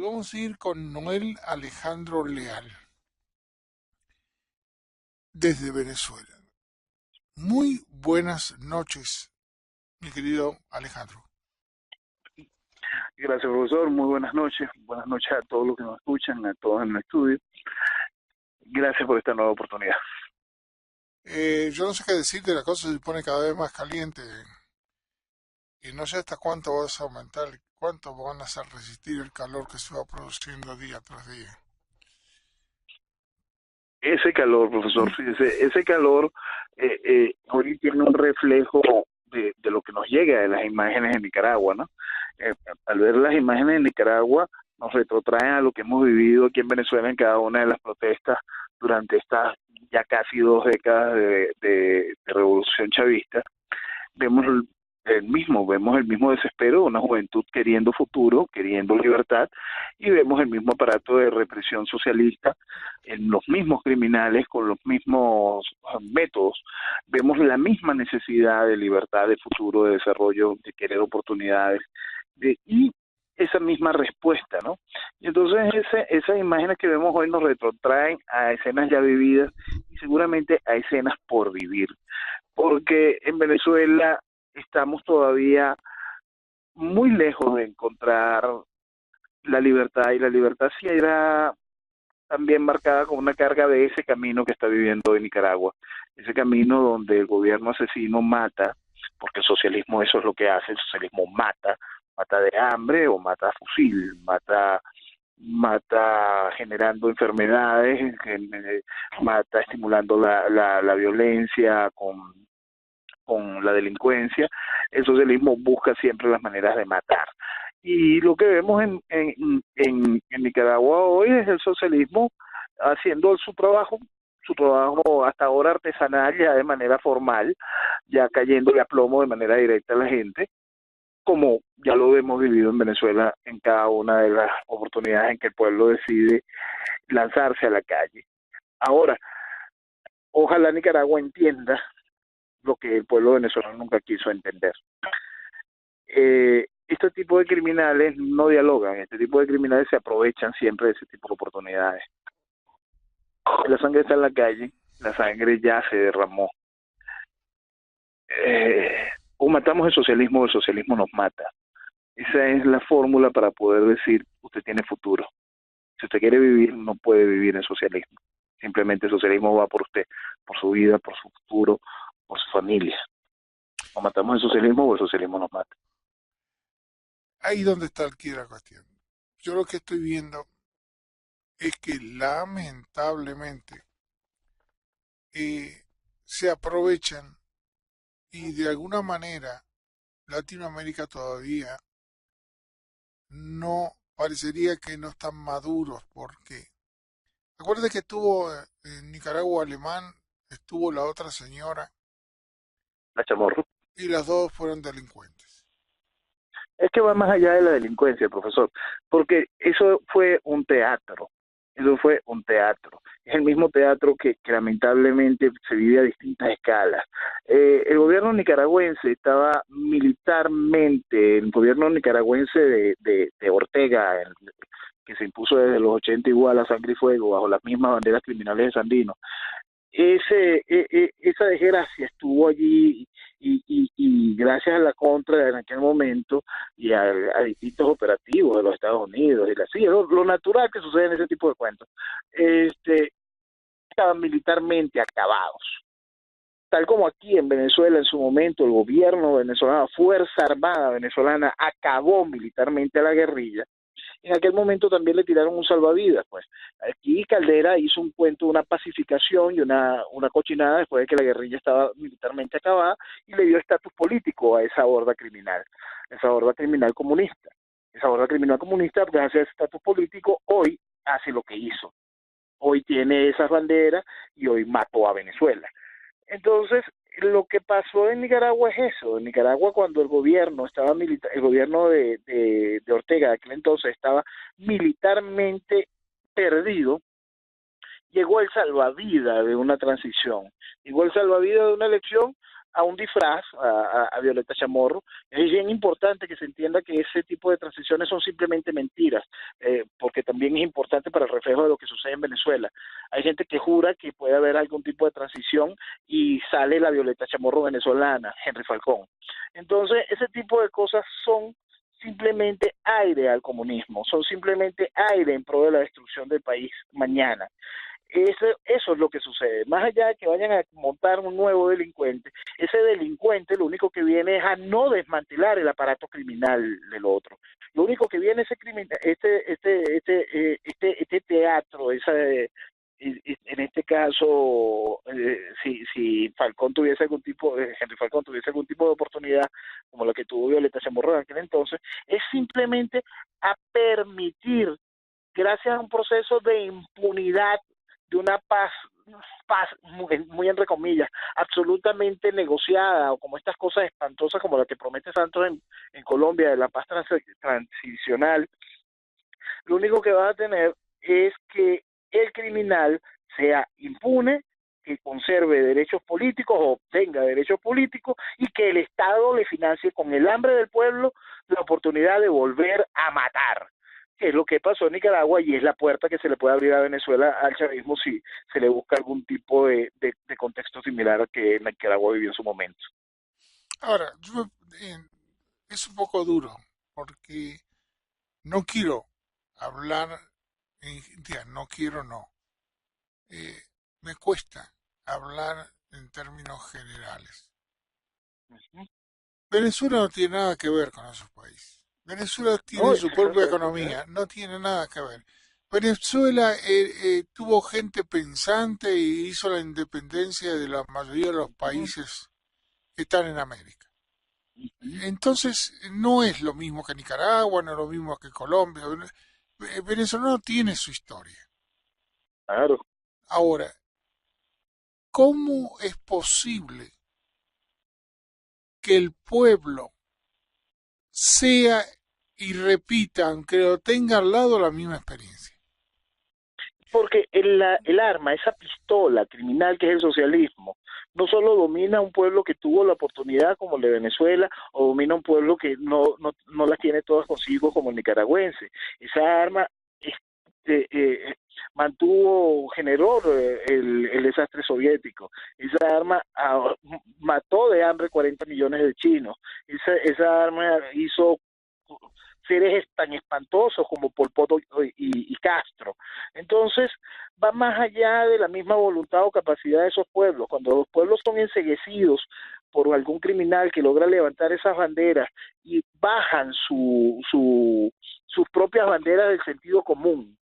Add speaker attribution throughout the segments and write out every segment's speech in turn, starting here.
Speaker 1: vamos a ir con Noel Alejandro Leal, desde Venezuela. Muy buenas noches, mi querido Alejandro.
Speaker 2: Gracias, profesor. Muy buenas noches. Buenas noches a todos los que nos escuchan, a todos en el estudio. Gracias por esta nueva oportunidad.
Speaker 1: Yo no sé qué decirte, la cosa se pone cada vez más caliente y no sé hasta cuánto vas a aumentar, cuánto van a resistir el calor que se va produciendo día tras día.
Speaker 2: Ese calor, profesor, fíjese, ese calor hoy tiene un reflejo de lo que nos llega de las imágenes de Nicaragua, ¿no? Al ver las imágenes de Nicaragua, nos retrotraen a lo que hemos vivido aquí en Venezuela en cada una de las protestas durante estas ya casi 2 décadas de revolución chavista. Vemos vemos el mismo desespero de una juventud queriendo futuro, queriendo libertad, y vemos el mismo aparato de represión socialista en los mismos criminales con los mismos métodos. Vemos la misma necesidad de libertad, de futuro, de desarrollo, de querer oportunidades, y esa misma respuesta, ¿no? Y entonces esas imágenes que vemos hoy nos retrotraen a escenas ya vividas y seguramente a escenas por vivir, porque en Venezuela estamos todavía muy lejos de encontrar la libertad, y la libertad sí era también marcada con una carga de ese camino que está viviendo hoy Nicaragua, ese camino donde el gobierno asesino mata, porque el socialismo eso es lo que hace, el socialismo mata, mata de hambre o mata a fusil, mata generando enfermedades, mata estimulando la violencia con la delincuencia. El socialismo busca siempre las maneras de matar. Y lo que vemos en Nicaragua hoy es el socialismo haciendo su trabajo hasta ahora artesanal, ya de manera formal, ya cayéndole a plomo de manera directa a la gente, como ya lo hemos vivido en Venezuela en cada una de las oportunidades en que el pueblo decide lanzarse a la calle. Ahora, ojalá Nicaragua entienda lo que el pueblo venezolano nunca quiso entender. Este tipo de criminales no dialogan, este tipo de criminales se aprovechan siempre de ese tipo de oportunidades. La sangre está en la calle, la sangre ya se derramó. O matamos el socialismo nos mata. Esa es la fórmula para poder decir, usted tiene futuro. Si usted quiere vivir, no puede vivir en socialismo. Simplemente el socialismo va por usted, por su vida, por su futuro, por su familia. O matamos el socialismo o el socialismo nos mata.
Speaker 1: Ahí donde está aquí la cuestión. Yo lo que estoy viendo es que lamentablemente se aprovechan y de alguna manera Latinoamérica todavía no parecería que no están maduros porque acuérdate que estuvo en Nicaragua alemán, estuvo la otra señora
Speaker 2: La chamorro.
Speaker 1: y las dos fueron delincuentes.
Speaker 2: Es que va más allá de la delincuencia, profesor, porque eso fue un teatro, es el mismo teatro que lamentablemente se vive a distintas escalas. El gobierno nicaragüense estaba militarmente, el gobierno nicaragüense de Ortega, que se impuso desde los 80 igual a sangre y fuego, bajo las mismas banderas criminales de Sandino, esa desgracia estuvo allí, y gracias a la contra en aquel momento y a distintos operativos de los Estados Unidos y así, lo natural que sucede en ese tipo de cuentos, estaban militarmente acabados. Tal como aquí en Venezuela en su momento el gobierno venezolano, Fuerza Armada venezolana, acabó militarmente a la guerrilla, en aquel momento también le tiraron un salvavidas, pues. Aquí Caldera hizo un cuento de una pacificación y una cochinada después de que la guerrilla estaba militarmente acabada, y le dio estatus político a esa horda criminal comunista. Esa horda criminal comunista, gracias a ese estatus político, hoy hace lo que hizo. Hoy tiene esas banderas y hoy mató a Venezuela. Entonces, lo que pasó en Nicaragua es eso. En Nicaragua, cuando el gobierno estaba el gobierno de Ortega de aquel entonces estaba militarmente perdido, llegó el salvavidas de una transición, llegó el salvavidas de una elección a un disfraz, a Violeta Chamorro. Es bien importante que se entienda que ese tipo de transiciones son simplemente mentiras, porque también es importante para el reflejo de lo que sucede en Venezuela. Hay gente que jura que puede haber algún tipo de transición y sale la Violeta Chamorro venezolana, Henry Falcón. Entonces, ese tipo de cosas son simplemente aire al comunismo, son simplemente aire en pro de la destrucción del país mañana. Eso es lo que sucede. Más allá de que vayan a montar un nuevo delincuente, ese delincuente lo único que viene es a no desmantelar el aparato criminal del otro. Lo único que viene ese criminal, este teatro, en este caso, si Falcón tuviese algún tipo, Henry Falcón tuviese algún tipo de oportunidad como la que tuvo Violeta Chamorro en aquel entonces, es simplemente a permitir, gracias a un proceso de impunidad, de una paz muy entre comillas, absolutamente negociada, o como estas cosas espantosas como la que promete Santos en Colombia, de la paz transicional, lo único que va a tener es que el criminal sea impune, que conserve derechos políticos o obtenga derechos políticos y que el Estado le financie con el hambre del pueblo la oportunidad de volver a matar, que es lo que pasó en Nicaragua y es la puerta que se le puede abrir a Venezuela al chavismo si se le busca algún tipo de contexto similar al que Nicaragua vivió en su momento.
Speaker 1: Ahora, es un poco duro porque no quiero hablar, no quiero, no. Eh, Me cuesta hablar en términos generales. Venezuela no tiene nada que ver con esos países. Venezuela
Speaker 2: No,
Speaker 1: tiene
Speaker 2: esa
Speaker 1: su
Speaker 2: es
Speaker 1: propia
Speaker 2: la realidad.
Speaker 1: economía, no tiene nada que ver. Venezuela tuvo gente pensante y hizo la independencia de la mayoría de los países que están en América. Entonces, no es lo mismo que Nicaragua, no es lo mismo que Colombia. Venezuela no tiene su historia.
Speaker 2: Claro.
Speaker 1: Ahora, ¿cómo es posible que el pueblo sea y repita, aunque lo tenga al lado, la misma experiencia?
Speaker 2: Porque el arma, esa pistola criminal que es el socialismo, no solo domina un pueblo que tuvo la oportunidad como el de Venezuela, o domina un pueblo que no las tiene todas consigo como el nicaragüense. Esa arma este, generó el desastre soviético. Esa arma mató de hambre 40 millones de chinos. Esa arma hizo seres tan espantosos como Pol Pot y Castro. Entonces, va más allá de la misma voluntad o capacidad de esos pueblos. Cuando los pueblos son enceguecidos por algún criminal que logra levantar esas banderas y bajan sus propias banderas del sentido común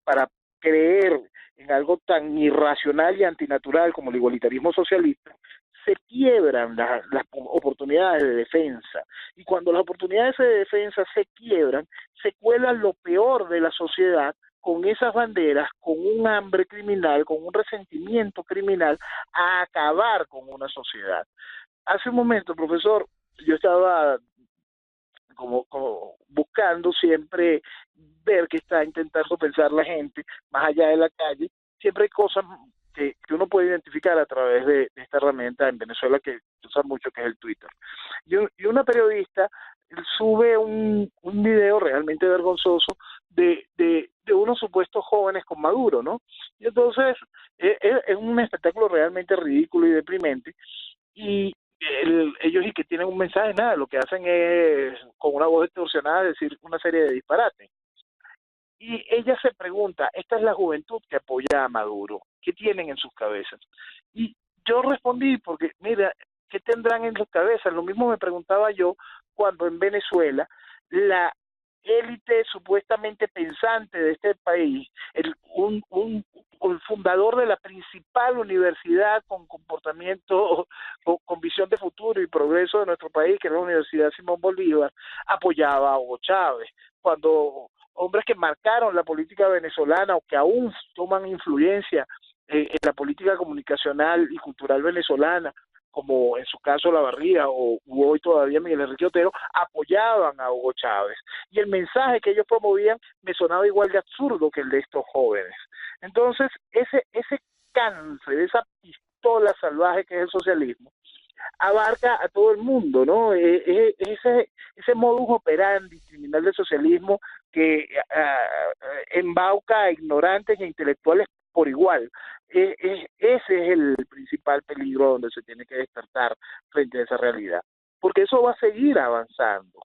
Speaker 2: para creer en algo tan irracional y antinatural como el igualitarismo socialista, se quiebran las oportunidades de defensa. Y cuando las oportunidades de defensa se quiebran, se cuela lo peor de la sociedad con esas banderas, con un hambre criminal, con un resentimiento criminal, a acabar con una sociedad. Hace un momento, profesor, yo estaba como buscando siempre ver qué está intentando pensar la gente más allá de la calle. Siempre hay cosas que uno puede identificar a través de esta herramienta en Venezuela que se usa mucho, que es el Twitter. Y una periodista sube un video realmente vergonzoso de unos supuestos jóvenes con Maduro, ¿no? Y entonces es un espectáculo realmente ridículo y deprimente. Y ellos y que tienen un mensaje, nada, lo que hacen es con una voz distorsionada decir una serie de disparates. Y ella se pregunta, esta es la juventud que apoya a Maduro, ¿qué tienen en sus cabezas? Y yo respondí, porque mira, ¿qué tendrán en sus cabezas? Lo mismo me preguntaba yo cuando en Venezuela la élite supuestamente pensante de este país, un fundador de la principal universidad con comportamiento, con visión de futuro y progreso de nuestro país, que es la Universidad Simón Bolívar, apoyaba a Hugo Chávez. Cuando hombres que marcaron la política venezolana o que aún toman influencia en la política comunicacional y cultural venezolana, como en su caso La Barría o hoy todavía Miguel Enrique Otero, apoyaban a Hugo Chávez. Y el mensaje que ellos promovían me sonaba igual de absurdo que el de estos jóvenes. Entonces, ese cáncer, esa pistola salvaje que es el socialismo, abarca a todo el mundo, ¿no? Ese modus operandi criminal del socialismo que embauca a ignorantes e intelectuales por igual. Ese es el principal peligro donde se tiene que despertar frente a esa realidad, porque eso va a seguir avanzando.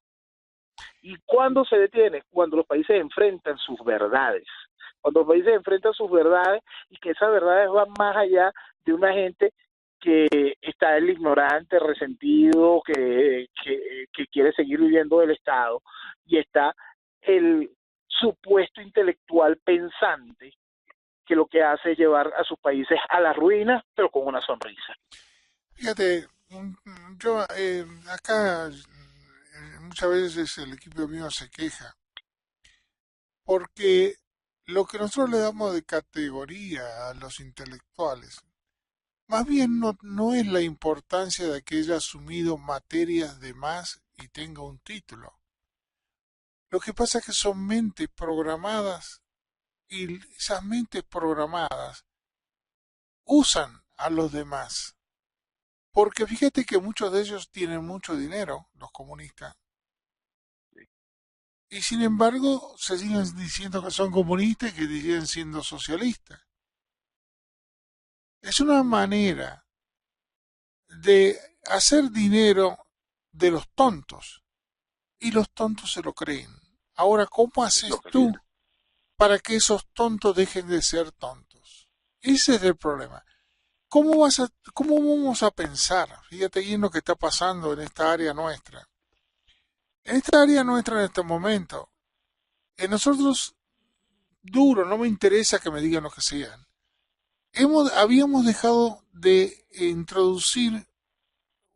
Speaker 2: ¿Y cuándo se detiene? Cuando los países enfrentan sus verdades. Cuando los países enfrentan sus verdades y que esas verdades van más allá de una gente que está el ignorante, resentido, que quiere seguir viviendo del Estado, y está el supuesto intelectual pensante que lo que hace es llevar a sus países a la ruina, pero con una sonrisa.
Speaker 1: Fíjate, yo acá muchas veces el equipo mío se queja porque lo que nosotros le damos de categoría a los intelectuales, más bien no es la importancia de que haya asumido materias de más y tenga un título. Lo que pasa es que son mentes programadas y esas mentes programadas usan a los demás. Porque fíjate que muchos de ellos tienen mucho dinero, los comunistas, y sin embargo se siguen diciendo que son comunistas y que siguen siendo socialistas. Es una manera de hacer dinero de los tontos y los tontos se lo creen. Ahora, ¿cómo haces tú para que esos tontos dejen de ser tontos? Ese es el problema. ¿Cómo vamos a pensar? Fíjate bien lo que está pasando en esta área nuestra. En esta área nuestra en este momento, en nosotros, duro, no me interesa que me digan lo que sean. Habíamos dejado de introducir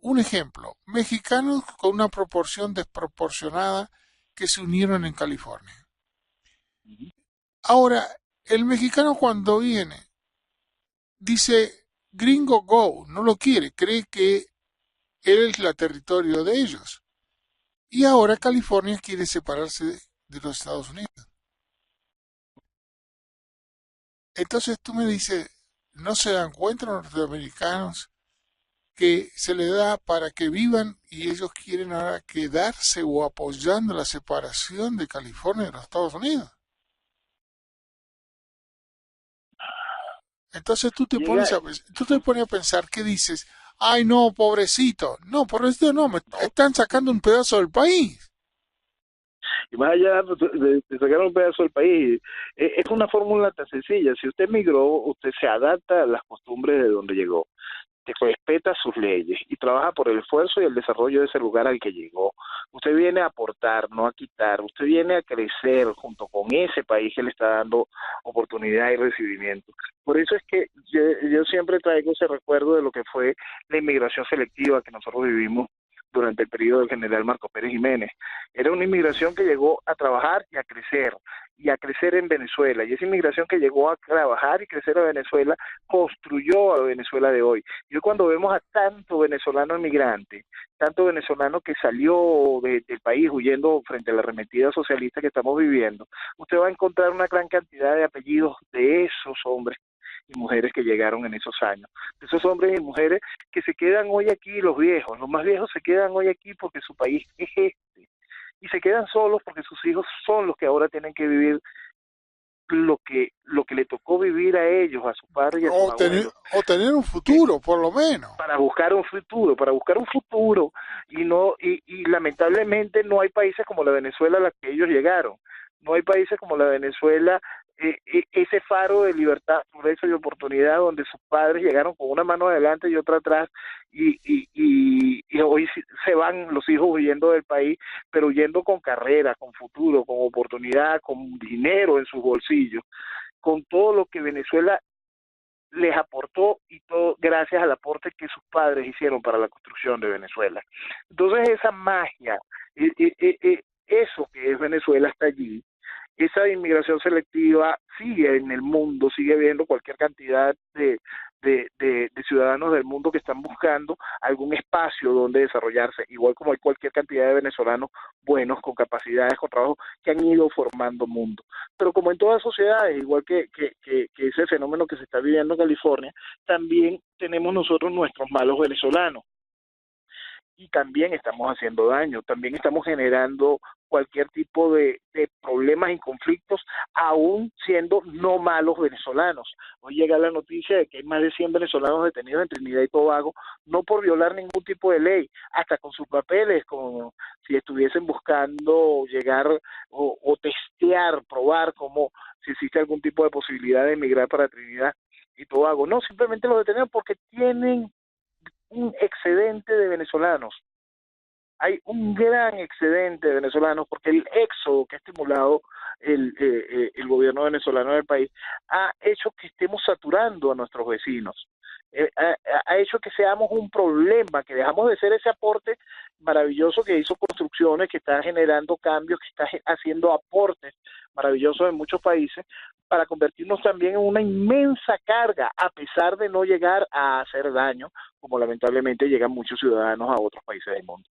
Speaker 1: un ejemplo, mexicanos con una proporción desproporcionada que se unieron en California. Ahora, el mexicano cuando viene dice gringo go, no lo quiere, cree que él es el territorio de ellos. Y ahora California quiere separarse de los Estados Unidos. Entonces tú me dices, ¿no se dan cuenta los norteamericanos que se le da para que vivan y ellos quieren ahora quedarse o apoyando la separación de California de los Estados Unidos? Entonces tú te pones a pensar, ¿qué dices? Ay, no, pobrecito. No, pobrecito no, me están sacando un pedazo del país.
Speaker 2: Y más allá de sacar un pedazo del país, es una fórmula tan sencilla. Si usted migró, usted se adapta a las costumbres de donde llegó, que respeta sus leyes y trabaja por el esfuerzo y el desarrollo de ese lugar al que llegó. Usted viene a aportar, no a quitar. Usted viene a crecer junto con ese país que le está dando oportunidad y recibimiento. Por eso es que yo siempre traigo ese recuerdo de lo que fue la inmigración selectiva que nosotros vivimos durante el periodo del general Marcos Pérez Jiménez. Era una inmigración que llegó a trabajar y a crecer en Venezuela. Y esa inmigración que llegó a trabajar y crecer en Venezuela construyó a Venezuela de hoy. Y hoy cuando vemos a tanto venezolano inmigrante, tanto venezolano que salió del país huyendo frente a la arremetida socialista que estamos viviendo, usted va a encontrar una gran cantidad de apellidos de esos hombres y mujeres que llegaron en esos años. De esos hombres y mujeres que se quedan hoy aquí, los viejos, los más viejos se quedan hoy aquí porque su país es este. Y se quedan solos porque sus hijos son los que ahora tienen que vivir lo que le tocó vivir a ellos, a su padre y a sus abuelos.
Speaker 1: O tener un futuro, por lo menos.
Speaker 2: Para buscar un futuro, y lamentablemente no hay países como la Venezuela a la que ellos llegaron. No hay países como la Venezuela, ese faro de libertad, progreso y oportunidad donde sus padres llegaron con una mano adelante y otra atrás y hoy se van los hijos huyendo del país, pero huyendo con carrera, con futuro, con oportunidad, con dinero en sus bolsillos, con todo lo que Venezuela les aportó y todo gracias al aporte que sus padres hicieron para la construcción de Venezuela. Entonces esa magia, eso que es Venezuela está allí. Esa inmigración selectiva sigue en el mundo, sigue habiendo cualquier cantidad de ciudadanos del mundo que están buscando algún espacio donde desarrollarse, igual como hay cualquier cantidad de venezolanos buenos, con capacidades, con trabajo, que han ido formando mundo. Pero como en todas sociedades, igual que ese fenómeno que se está viviendo en California, también tenemos nosotros nuestros malos venezolanos. y también estamos haciendo daño, también estamos generando cualquier tipo de problemas y conflictos, aún siendo no malos venezolanos. Hoy llega la noticia de que hay más de 100 venezolanos detenidos en Trinidad y Tobago, no por violar ningún tipo de ley, hasta con sus papeles, como si estuviesen buscando llegar o testear, probar cómo si existe algún tipo de posibilidad de emigrar para Trinidad y Tobago. No, simplemente los detenieron porque tienen un excedente de venezolanos. Hay un gran excedente de venezolanos porque el éxodo que ha estimulado el gobierno venezolano del país ha hecho que estemos saturando a nuestros vecinos. Ha hecho que seamos un problema, que dejamos de ser ese aporte maravilloso que hizo construcciones, que está generando cambios, que está haciendo aportes maravillosos en muchos países, para convertirnos también en una inmensa carga, a pesar de no llegar a hacer daño, como lamentablemente llegan muchos ciudadanos a otros países del mundo.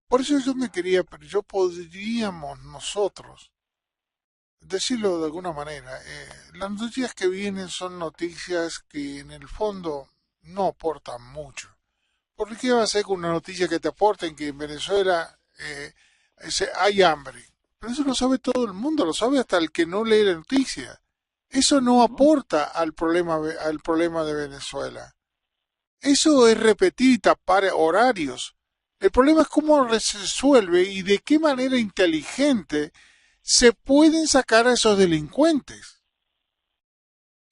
Speaker 1: Por eso yo me quería, pero yo podríamos nosotros decirlo de alguna manera. Las noticias que vienen son noticias que en el fondo no aportan mucho. ¿Por qué va a ser una noticia que te aporten que en Venezuela hay hambre? Pero eso lo sabe todo el mundo, lo sabe hasta el que no lee la noticia. Eso no aporta al problema de Venezuela. Eso es repetir y tapar horarios. El problema es cómo se resuelve y de qué manera inteligente se pueden sacar a esos delincuentes.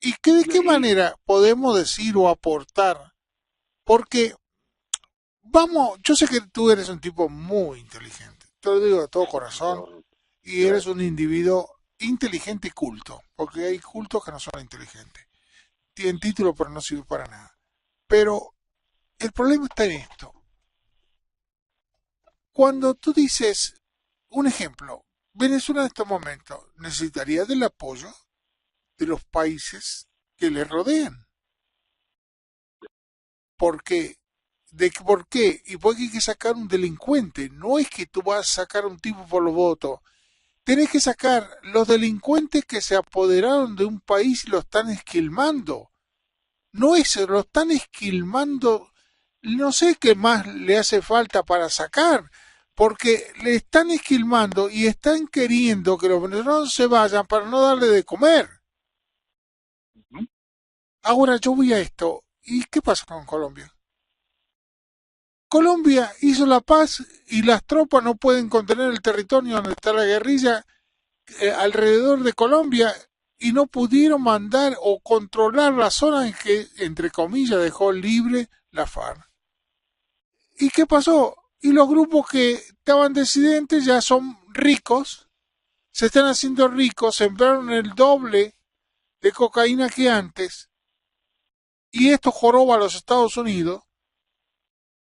Speaker 1: ¿Y de qué
Speaker 2: Y,
Speaker 1: manera podemos decir o aportar? Porque, vamos, yo sé que tú eres un tipo muy inteligente, te lo digo de todo corazón, y eres un individuo inteligente y culto, porque hay cultos que no son inteligentes. Tienen título pero no sirve para nada. Pero el problema está en esto. Cuando tú dices, un ejemplo, Venezuela en este momento necesitaría del apoyo de los países que le rodean. ¿Por qué? ¿Por qué? Y porque hay que sacar un delincuente. No es que tú vas a sacar un tipo por los votos. Tenés que sacar los delincuentes que se apoderaron de un país y lo están esquilmando. No es, lo están esquilmando. No sé qué más le hace falta para sacar. Porque le están esquilmando y están queriendo que los venezolanos se vayan para no darle de comer. Ahora yo voy a esto. ¿Y qué pasa con Colombia? Colombia hizo la paz y las tropas no pueden contener el territorio donde está la guerrilla alrededor de Colombia y no pudieron mandar o controlar la zona en que, entre comillas, dejó libre la FARC. ¿Y qué pasó? Y los grupos que estaban disidentes ya son ricos, se están haciendo ricos, sembraron el doble de cocaína que antes, y esto joroba a los Estados Unidos.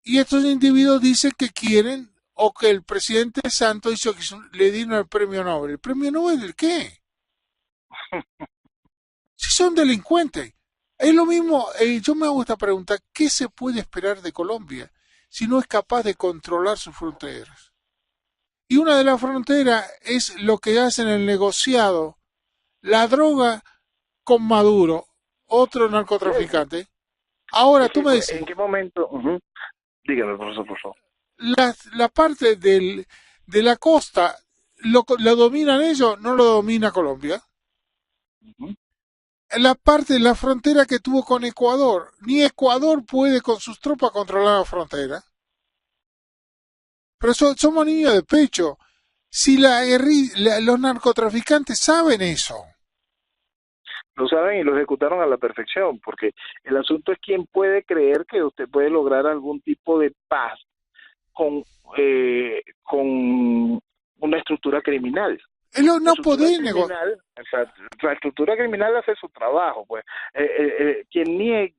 Speaker 1: Y estos individuos dicen que quieren o que el presidente Santos hizo que le dieron el premio Nobel. ¿El premio Nobel del qué? Si son delincuentes. Es lo mismo, yo me hago esta pregunta, ¿qué se puede esperar de Colombia si no es capaz de controlar sus fronteras? Y una de las fronteras es lo que hacen el negociado, la droga con Maduro, otro narcotraficante. Ahora tú me decís,
Speaker 2: ¿En qué momento? Dígame, profesor, por favor.
Speaker 1: la parte de la costa lo dominan ellos, no lo domina Colombia.
Speaker 2: Ujú.
Speaker 1: La parte de la frontera que tuvo con Ecuador, ni Ecuador puede con sus tropas controlar la frontera. Pero somos niños de pecho. Si los narcotraficantes saben eso.
Speaker 2: Lo saben y lo ejecutaron a la perfección, porque el asunto es quién puede creer que usted puede lograr algún tipo de paz con una estructura criminal.
Speaker 1: Ellos
Speaker 2: La
Speaker 1: no
Speaker 2: estructura
Speaker 1: pueden negociar.
Speaker 2: criminal, o sea, la estructura criminal hace su trabajo, pues. Quien niegue,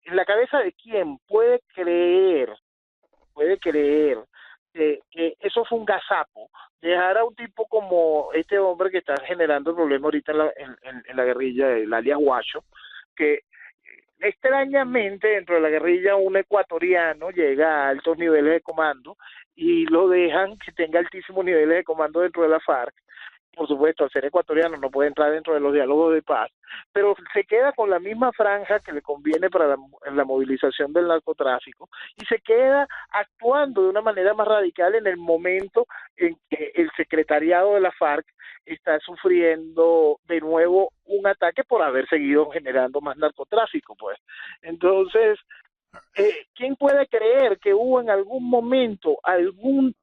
Speaker 2: en la cabeza de quién puede creer que eso fue un gazapo, dejar a un tipo como este hombre que está generando el problema ahorita en la guerrilla, el alias Guacho, que extrañamente dentro de la guerrilla un ecuatoriano llega a altos niveles de comando y lo dejan que tenga altísimos niveles de comando dentro de la FARC por supuesto, al ser ecuatoriano no puede entrar dentro de los diálogos de paz, pero se queda con la misma franja que le conviene para la movilización del narcotráfico y se queda actuando de una manera más radical en el momento en que el secretariado de la FARC está sufriendo de nuevo un ataque por haber seguido generando más narcotráfico, pues. Entonces, ¿quién puede creer que hubo en algún momento algún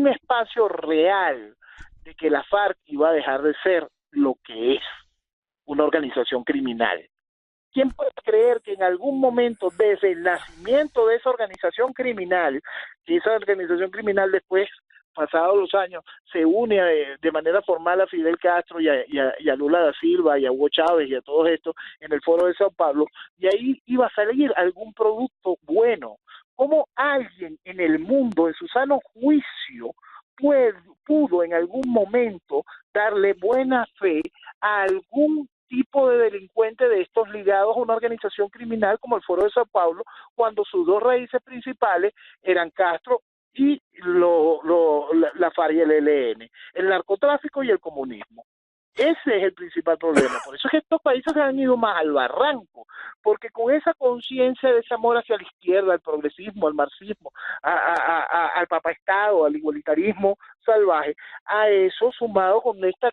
Speaker 2: espacio real de que la FARC iba a dejar de ser lo que es una organización criminal? ¿Quién puede creer que en algún momento, desde el nacimiento de esa organización criminal, que esa organización criminal después, pasados los años, se une de manera formal a Fidel Castro y a Lula da Silva y a Hugo Chávez y a todos estos en el foro de Sao Paulo, y ahí iba a salir algún producto bueno? ¿Cómo alguien en el mundo, en su sano juicio, pudo en algún momento darle buena fe a algún tipo de delincuente de estos ligados a una organización criminal como el Foro de Sao Paulo, cuando sus dos raíces principales eran Castro y la FARC y el ELN, el narcotráfico y el comunismo? Ese es el principal problema. Por eso es que estos países se han ido más al barranco, porque con esa conciencia de ese amor hacia la izquierda, al progresismo, al marxismo, al papaestado, al igualitarismo salvaje, a eso sumado con esta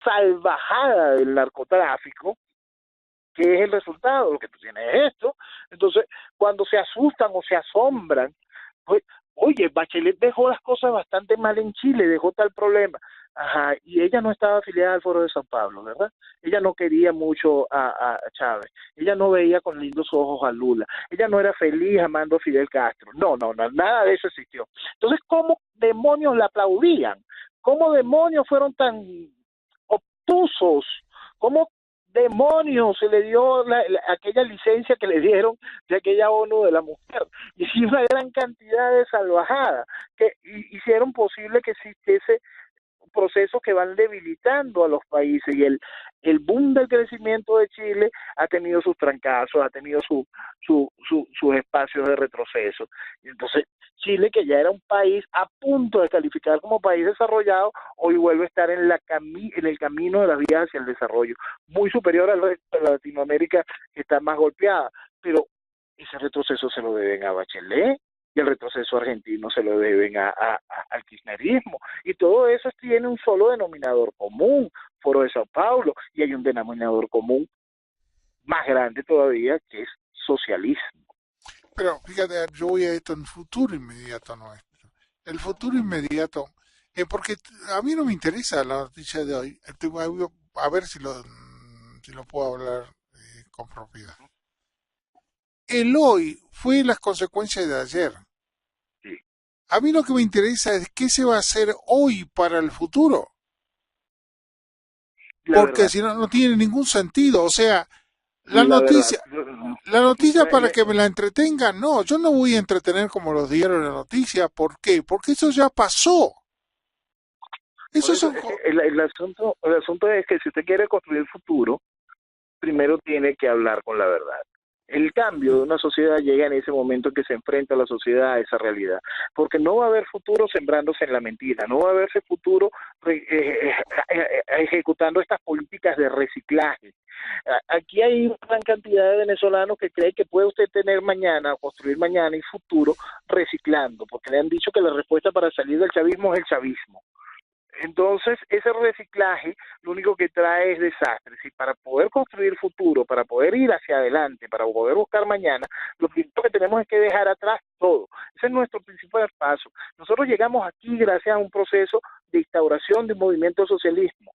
Speaker 2: salvajada del narcotráfico, que es el resultado, lo que tú tienes es esto. Entonces, cuando se asustan o se asombran, pues, oye, Bachelet dejó las cosas bastante mal en Chile, dejó tal problema. Ajá, y ella no estaba afiliada al Foro de San Pablo, ¿verdad? Ella no quería mucho a Chávez, ella no veía con lindos ojos a Lula, ella no era feliz amando a Fidel Castro, no, nada de eso existió. Entonces, ¿cómo demonios la aplaudían? ¿Cómo demonios fueron tan obtusos? ¿Cómo demonios se le dio aquella licencia que le dieron de aquella ONU de la mujer? Y una gran cantidad de salvajadas que hicieron posible que existiese procesos que van debilitando a los países, y el boom del crecimiento de Chile ha tenido sus trancazos, ha tenido sus espacios de retroceso. Y entonces Chile, que ya era un país a punto de calificar como país desarrollado, hoy vuelve a estar en el camino de las vías hacia el desarrollo, muy superior al resto de Latinoamérica, que está más golpeada. Pero ese retroceso se lo deben a Bachelet, y el retroceso argentino se lo deben al kirchnerismo, y todo eso tiene un solo denominador común: Foro de Sao Paulo, y hay un denominador común más grande todavía, que es socialismo.
Speaker 1: Pero fíjate, yo voy a esto en futuro inmediato nuestro. El futuro inmediato, porque a mí no me interesa la noticia de hoy. A ver si lo puedo hablar con propiedad. El hoy fue las consecuencias de ayer.
Speaker 2: Sí.
Speaker 1: A mí lo que me interesa es qué se va a hacer hoy para el futuro. Porque si no, no tiene ningún sentido. O sea, la noticia para que me la entretengan, no, yo no voy a entretener como los diarios de la noticia. ¿Por qué? Porque eso ya pasó.
Speaker 2: El asunto es que si usted quiere construir el futuro, primero tiene que hablar con la verdad. El cambio de una sociedad llega en ese momento en que se enfrenta a la sociedad a esa realidad, porque no va a haber futuro sembrándose en la mentira, no va a haberse futuro ejecutando estas políticas de reciclaje. Aquí hay una gran cantidad de venezolanos que creen que puede usted tener mañana, construir mañana y futuro reciclando, porque le han dicho que la respuesta para salir del chavismo es el chavismo. Entonces, ese reciclaje lo único que trae es desastres. Y para poder construir futuro, para poder ir hacia adelante, para poder buscar mañana, lo primero que tenemos es que dejar atrás todo. Ese es nuestro principal paso. Nosotros llegamos aquí gracias a un proceso de instauración de un movimiento de socialismo.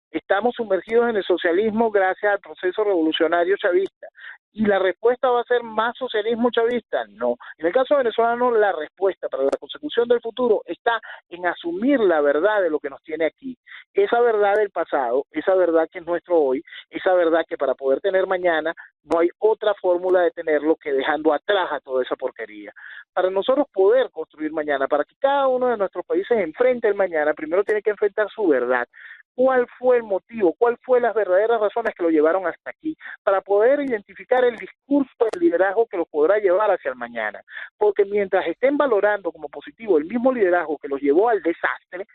Speaker 2: Estamos sumergidos en el socialismo gracias al proceso revolucionario chavista. ¿Y la respuesta va a ser más socialismo chavista? No. En el caso venezolano, la respuesta para la consecución del futuro está en asumir la verdad de lo que nos tiene aquí. Esa verdad del pasado, esa verdad que es nuestro hoy, esa verdad que para poder tener mañana no hay otra fórmula de tenerlo que dejando atrás a toda esa porquería. Para nosotros poder construir mañana, para que cada uno de nuestros países enfrente el mañana, primero tiene que enfrentar su verdad. ¿Cuál fue el motivo? ¿Cuál fue las verdaderas razones que lo llevaron hasta aquí? Para poder identificar el discurso del liderazgo que los podrá llevar hacia el mañana. Porque mientras estén valorando como positivo el mismo liderazgo que los llevó al desastre,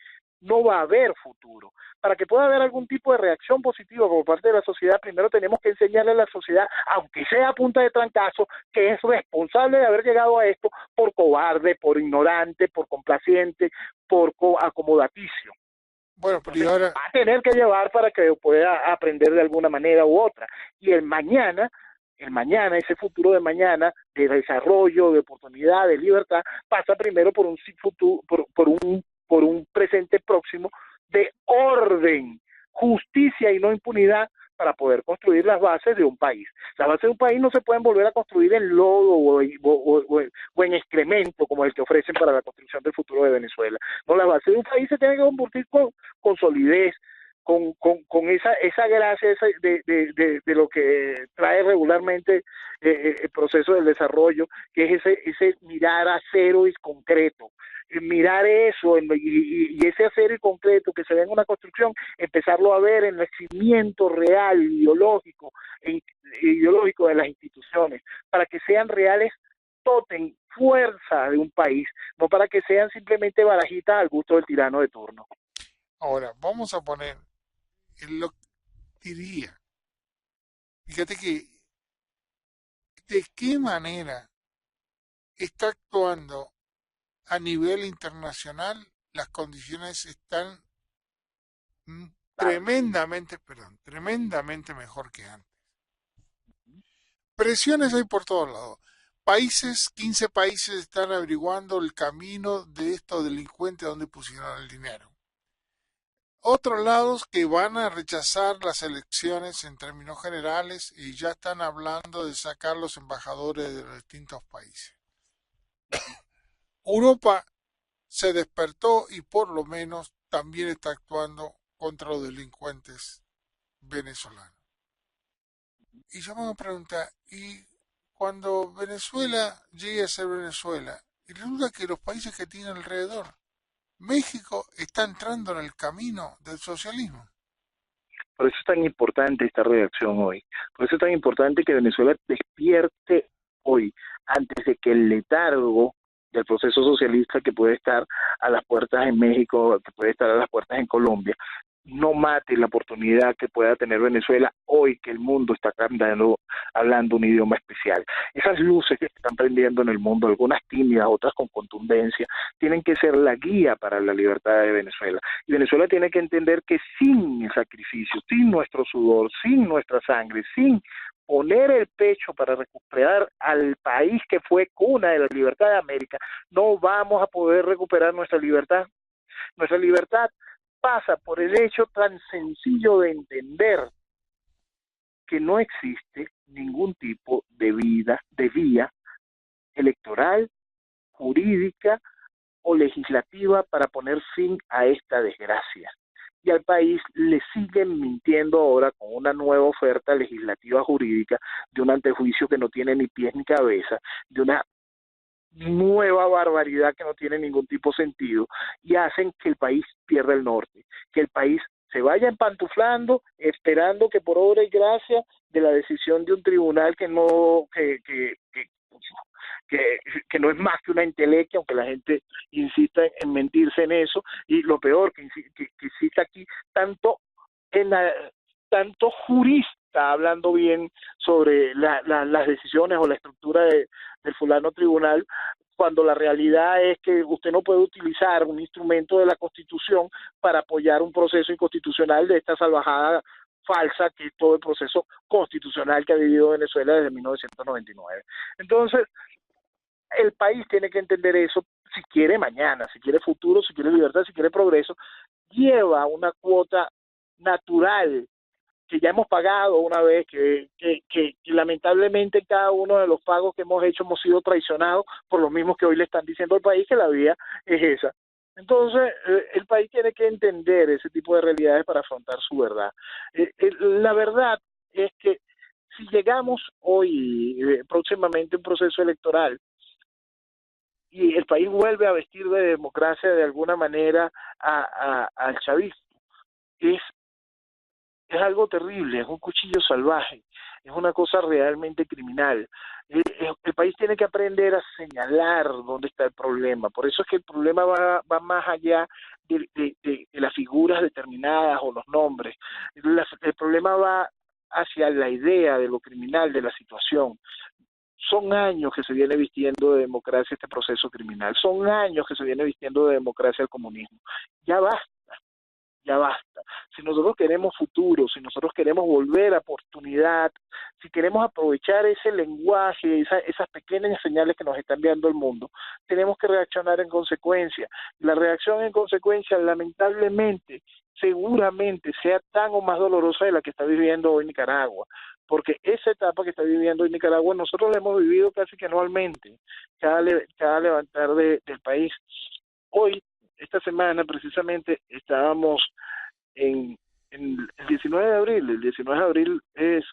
Speaker 2: no va a haber futuro. Para que pueda haber algún tipo de reacción positiva por parte de la sociedad, primero tenemos que enseñarle a la sociedad, aunque sea a punta de trancazo, que es responsable de haber llegado a esto por cobarde, por ignorante, por complaciente, por acomodaticio.
Speaker 1: Bueno, pero y
Speaker 2: Entonces
Speaker 1: ahora,
Speaker 2: va a tener que llevar para que pueda aprender de alguna manera u otra. Y el mañana, ese futuro de mañana, de desarrollo, de oportunidad, de libertad, pasa primero por un futuro, por un presente próximo de orden, justicia y no impunidad para poder construir las bases de un país. Las bases de un país no se pueden volver a construir en lodo o en excremento como el que ofrecen para la construcción del futuro de Venezuela. No, las bases de un país se tienen que convertir con solidez, con esa gracia de lo que trae regularmente el proceso del desarrollo, que es ese mirar a cero y concreto. Mirar eso y ese acero y concreto que se ve en una construcción, empezarlo a ver en el cimiento real, ideológico de las instituciones, para que sean reales totem, fuerza de un país, no para que sean simplemente barajitas al gusto del tirano de turno.
Speaker 1: ahora, vamos a poner, lo diría, fíjate que, ¿de qué manera está actuando a nivel internacional? Las condiciones están
Speaker 2: Claro.
Speaker 1: tremendamente, perdón, tremendamente mejor que antes. Presiones hay por todos lados. Países, 15 países están averiguando el camino de estos delincuentes donde pusieron el dinero. Otros lados que van a rechazar las elecciones en términos generales y ya están hablando de sacar los embajadores de los distintos países. Europa se despertó y por lo menos también está actuando contra los delincuentes venezolanos. Y yo me pregunto, ¿y cuando Venezuela llegue a ser Venezuela? Y resulta que los países que tienen alrededor, México está entrando en el camino del socialismo.
Speaker 2: Por eso es tan importante esta reacción hoy. Por eso es tan importante que Venezuela despierte hoy, antes de que el letargo del proceso socialista que puede estar a las puertas en México, que puede estar a las puertas en Colombia, no mate la oportunidad que pueda tener Venezuela hoy que el mundo está hablando un idioma especial. Esas luces que se están prendiendo en el mundo, algunas tímidas, otras con contundencia, tienen que ser la guía para la libertad de Venezuela. Y Venezuela tiene que entender que sin el sacrificio, sin nuestro sudor, sin nuestra sangre, sin poner el pecho para recuperar al país que fue cuna de la libertad de América, no vamos a poder recuperar nuestra libertad. Nuestra libertad pasa por el hecho tan sencillo de entender que no existe ningún tipo de vía electoral, jurídica o legislativa para poner fin a esta desgracia. Y al país le siguen mintiendo ahora con una nueva oferta legislativa jurídica de un antejuicio que no tiene ni pies ni cabeza, de una nueva barbaridad que no tiene ningún tipo de sentido, y hacen que el país pierda el norte, que el país se vaya empantuflando, esperando que por obra y gracia de la decisión de un tribunal que no es más que una entelequia, aunque la gente insista en mentirse en eso, y lo peor, que insista aquí en la, tanto jurista hablando bien sobre las decisiones o la estructura del fulano tribunal, cuando la realidad es que usted no puede utilizar un instrumento de la Constitución para apoyar un proceso inconstitucional de esta salvajada falsa que es todo el proceso constitucional que ha vivido Venezuela desde 1999. Entonces, el país tiene que entender eso si quiere mañana, si quiere futuro, si quiere libertad, si quiere progreso, lleva una cuota natural que ya hemos pagado una vez, que lamentablemente cada uno de los pagos que hemos hecho hemos sido traicionados por los mismos que hoy le están diciendo al país que la vía es esa. Entonces, el país tiene que entender ese tipo de realidades para afrontar su verdad. La verdad es que si llegamos hoy, próximamente, a un proceso electoral, y el país vuelve a vestir de democracia de alguna manera al chavismo, es algo terrible, es un cuchillo salvaje, es una cosa realmente criminal. El país tiene que aprender a señalar dónde está el problema, por eso es que el problema va más allá de las figuras determinadas o los nombres. El problema va hacia la idea de lo criminal de la situación. Son años que se viene vistiendo de democracia este proceso criminal, son años que se viene vistiendo de democracia el comunismo. Ya basta, ya basta. Si nosotros queremos futuro, si nosotros queremos volver a oportunidad, si queremos aprovechar ese lenguaje, esas pequeñas señales que nos está enviando el mundo, tenemos que reaccionar en consecuencia. La reacción en consecuencia, lamentablemente, seguramente sea tan o más dolorosa de la que está viviendo hoy Nicaragua, porque esa etapa que está viviendo hoy Nicaragua nosotros la hemos vivido casi que anualmente, cada levantar del país. Hoy, esta semana precisamente, estábamos en el 19 de abril. El 19 de abril es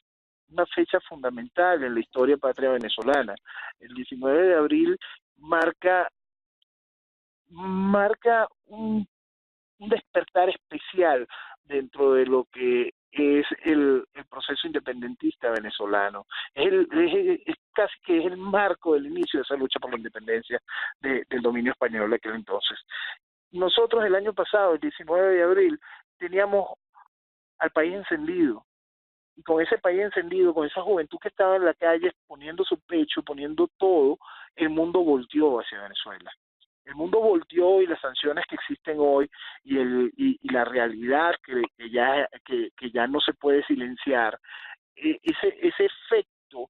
Speaker 2: una fecha fundamental en la historia patria venezolana. El 19 de abril marca un despertar especial dentro de lo que es el proceso independentista venezolano. Es casi que es el marco del inicio de esa lucha por la independencia del dominio español de aquel entonces. Nosotros el año pasado, el 19 de abril, teníamos al país encendido. Y con ese país encendido, con esa juventud que estaba en la calle poniendo su pecho, poniendo todo, el mundo volteó hacia Venezuela. El mundo volteó y las sanciones que existen hoy y la realidad que ya no se puede silenciar, ese efecto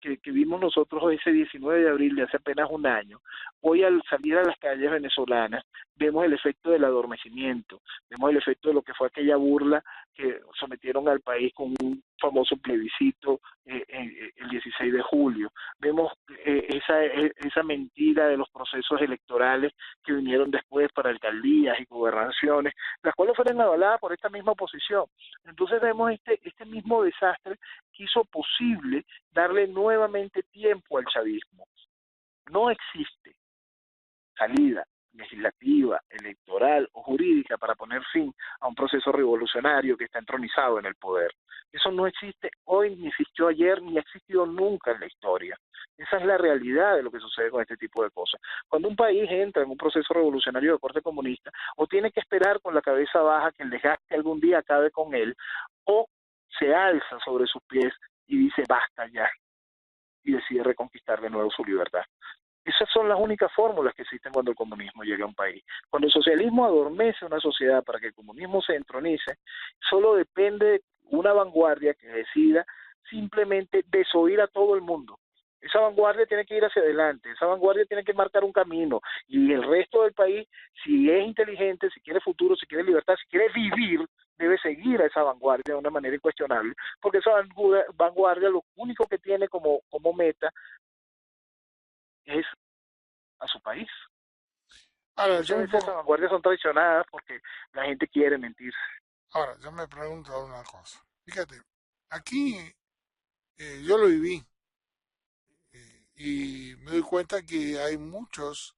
Speaker 2: que vimos nosotros ese 19 de abril de hace apenas un año, hoy al salir a las calles venezolanas vemos el efecto del adormecimiento, vemos el efecto de lo que fue aquella burla que sometieron al país con un famoso plebiscito el 16 de julio, vemos esa mentira de los procesos electorales que vinieron después para alcaldías y gobernaciones, las cuales fueron avaladas por esta misma oposición. Entonces vemos este mismo desastre que hizo posible darle nuevamente tiempo al chavismo. No existe salida legislativa, electoral o jurídica para poner fin a un proceso revolucionario que está entronizado en el poder. Eso no existe hoy, ni existió ayer, ni ha existido nunca en la historia. Esa es la realidad de lo que sucede con este tipo de cosas. Cuando un país entra en un proceso revolucionario de corte comunista, o tiene que esperar con la cabeza baja que el desgaste algún día acabe con él, o se alza sobre sus pies y dice basta ya, y decide reconquistar de nuevo su libertad. Esas son las únicas fórmulas que existen cuando el comunismo llega a un país. Cuando el socialismo adormece una sociedad para que el comunismo se entronice, solo depende de una vanguardia que decida simplemente desoír a todo el mundo. Esa vanguardia tiene que ir hacia adelante, esa vanguardia tiene que marcar un camino, y el resto del país, si es inteligente, si quiere futuro, si quiere libertad, si quiere vivir, debe seguir a esa vanguardia de una manera incuestionable, porque esa vanguardia lo único que tiene como meta es a su país.
Speaker 1: Ahora,
Speaker 2: Muchas veces esas vanguardias son traicionadas porque la gente quiere mentir.
Speaker 1: Ahora, yo me pregunto una cosa. Fíjate, aquí yo lo viví y me doy cuenta que hay muchos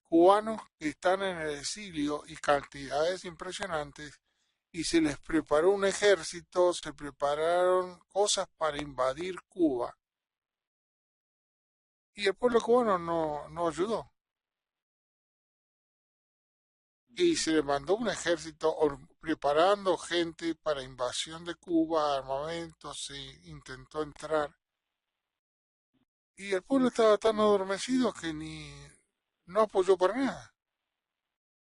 Speaker 1: cubanos que están en el exilio y cantidades impresionantes y se les preparó un ejército, se prepararon cosas para invadir Cuba y el pueblo cubano no ayudó. Y se le mandó un ejército preparando gente para invasión de Cuba, armamentos, se intentó entrar. Y el pueblo estaba tan adormecido que no apoyó para nada.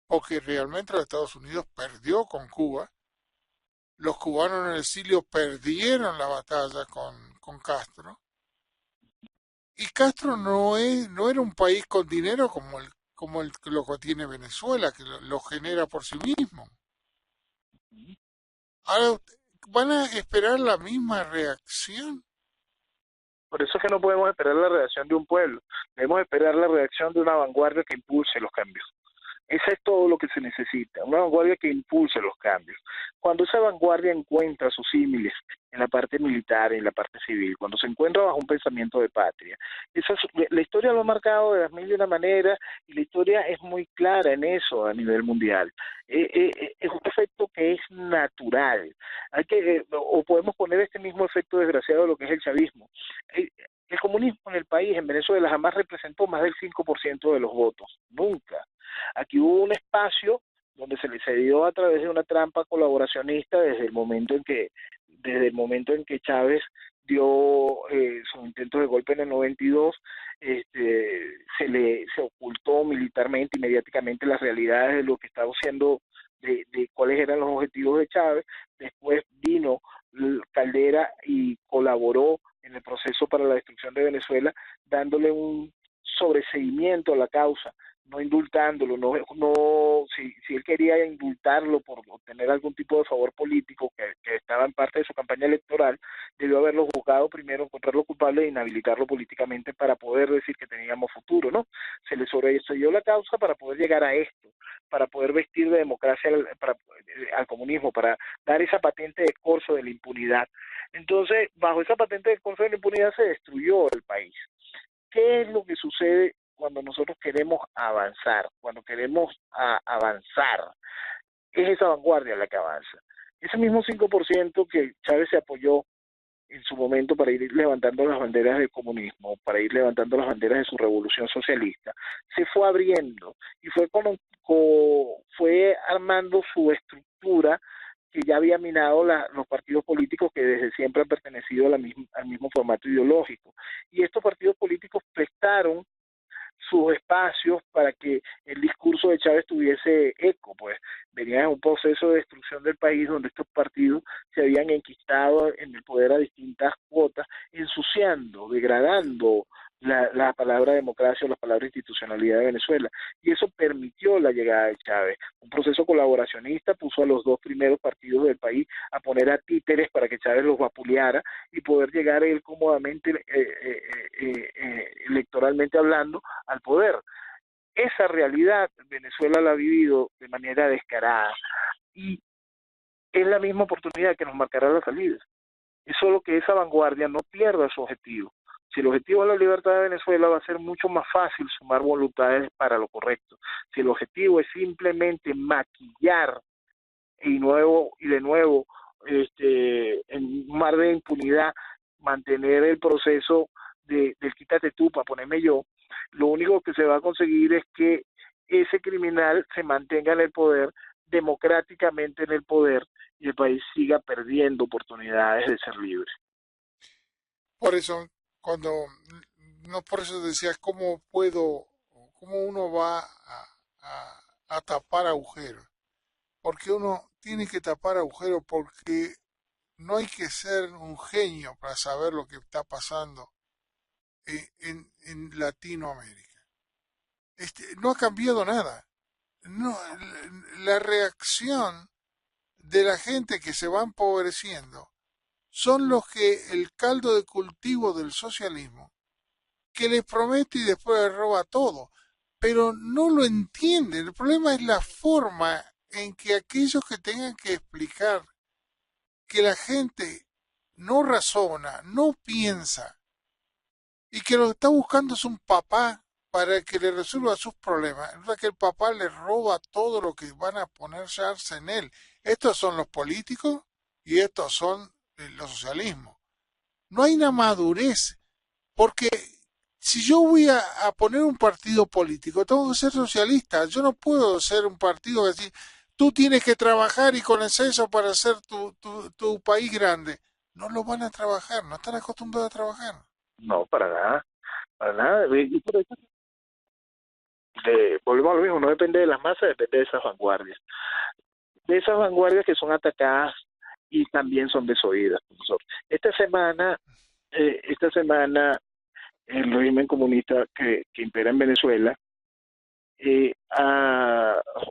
Speaker 1: Porque realmente los Estados Unidos perdió con Cuba. Los cubanos en el exilio perdieron la batalla con Castro. Y Castro no era un país con dinero como lo que tiene Venezuela, que lo genera por sí mismo. Ahora, ¿van a esperar la misma reacción?
Speaker 2: Por eso es que no podemos esperar la reacción de un pueblo, debemos esperar la reacción de una vanguardia que impulse los cambios. Eso es todo lo que se necesita, una vanguardia que impulse los cambios. Cuando esa vanguardia encuentra sus símiles en la parte militar, en la parte civil, cuando se encuentra bajo un pensamiento de patria, la historia lo ha marcado de las mil y una maneras, y la historia es muy clara en eso a nivel mundial. Es un efecto que es natural. O podemos poner este mismo efecto desgraciado de lo que es el chavismo. El comunismo en el país, en Venezuela, jamás representó más del 5% de los votos, nunca. Aquí hubo un espacio donde se le cedió a través de una trampa colaboracionista desde el momento en que Chávez dio su intento de golpe en el 92, se ocultó militarmente y mediáticamente las realidades de lo que estaba haciendo, de cuáles eran los objetivos de Chávez. Después vino Caldera y colaboró en el proceso para la destrucción de Venezuela, dándole un sobreseimiento a la causa, no indultándolo, si él quería indultarlo por obtener algún tipo de favor político que estaba en parte de su campaña electoral, debió haberlo juzgado primero, encontrarlo culpable e inhabilitarlo políticamente para poder decir que teníamos futuro, ¿no? Se le sobreseguió la causa para poder llegar a esto, para poder vestir de democracia al comunismo, para dar esa patente de corso de la impunidad. Entonces, bajo esa patente de corso de la impunidad se destruyó el país. ¿Qué es lo que sucede cuando nosotros queremos avanzar? Cuando queremos avanzar, es esa vanguardia la que avanza. Ese mismo 5% que Chávez se apoyó en su momento para ir levantando las banderas del comunismo, para ir levantando las banderas de su revolución socialista, se fue abriendo y fue armando su estructura que ya había minado los partidos políticos que desde siempre han pertenecido al mismo formato ideológico. Y estos partidos políticos prestaron sus espacios para que el discurso de Chávez tuviese eco, pues venía de un proceso de destrucción del país donde estos partidos se habían enquistado en el poder a distintas cuotas, ensuciando, degradando la palabra democracia o la palabra institucionalidad de Venezuela, y eso permitió la llegada de Chávez. Un proceso colaboracionista puso a los dos primeros partidos del país a poner a títeres para que Chávez los vapuleara y poder llegar él cómodamente, electoralmente hablando, al poder. Esa realidad Venezuela la ha vivido de manera descarada y es la misma oportunidad que nos marcará la salida. Es solo que esa vanguardia no pierda su objetivo. Si el objetivo es la libertad de Venezuela, va a ser mucho más fácil sumar voluntades para lo correcto. Si el objetivo es simplemente maquillar y de nuevo en un mar de impunidad mantener el proceso del quítate tú para ponerme yo, lo único que se va a conseguir es que ese criminal se mantenga en el poder, democráticamente en el poder, y el país siga perdiendo oportunidades de ser libre.
Speaker 1: Por eso, cuando, no por eso decía, cómo uno va a tapar agujeros? Porque uno tiene que tapar agujeros porque no hay que ser un genio para saber lo que está pasando en Latinoamérica. No ha cambiado nada. No, la reacción de la gente que se va empobreciendo son los que el caldo de cultivo del socialismo, que les promete y después les roba todo, pero no lo entienden. El problema es la forma en que aquellos que tengan que explicar que la gente no razona, no piensa, y que lo que está buscando es un papá para que le resuelva sus problemas. Resulta que el papá le roba todo lo que van a ponerse en él. Estos son los políticos y estos son los socialismos. No hay una madurez, porque si yo voy a poner un partido político, tengo que ser socialista. Yo no puedo ser un partido que decir, tú tienes que trabajar y con el censo para hacer tu país grande. No lo van a trabajar, no están acostumbrados a trabajar.
Speaker 2: No, para nada, para nada. Y por eso, volvemos a lo mismo, no depende de las masas, depende de esas vanguardias que son atacadas y también son desoídas, profesor. Esta semana el régimen comunista que impera en Venezuela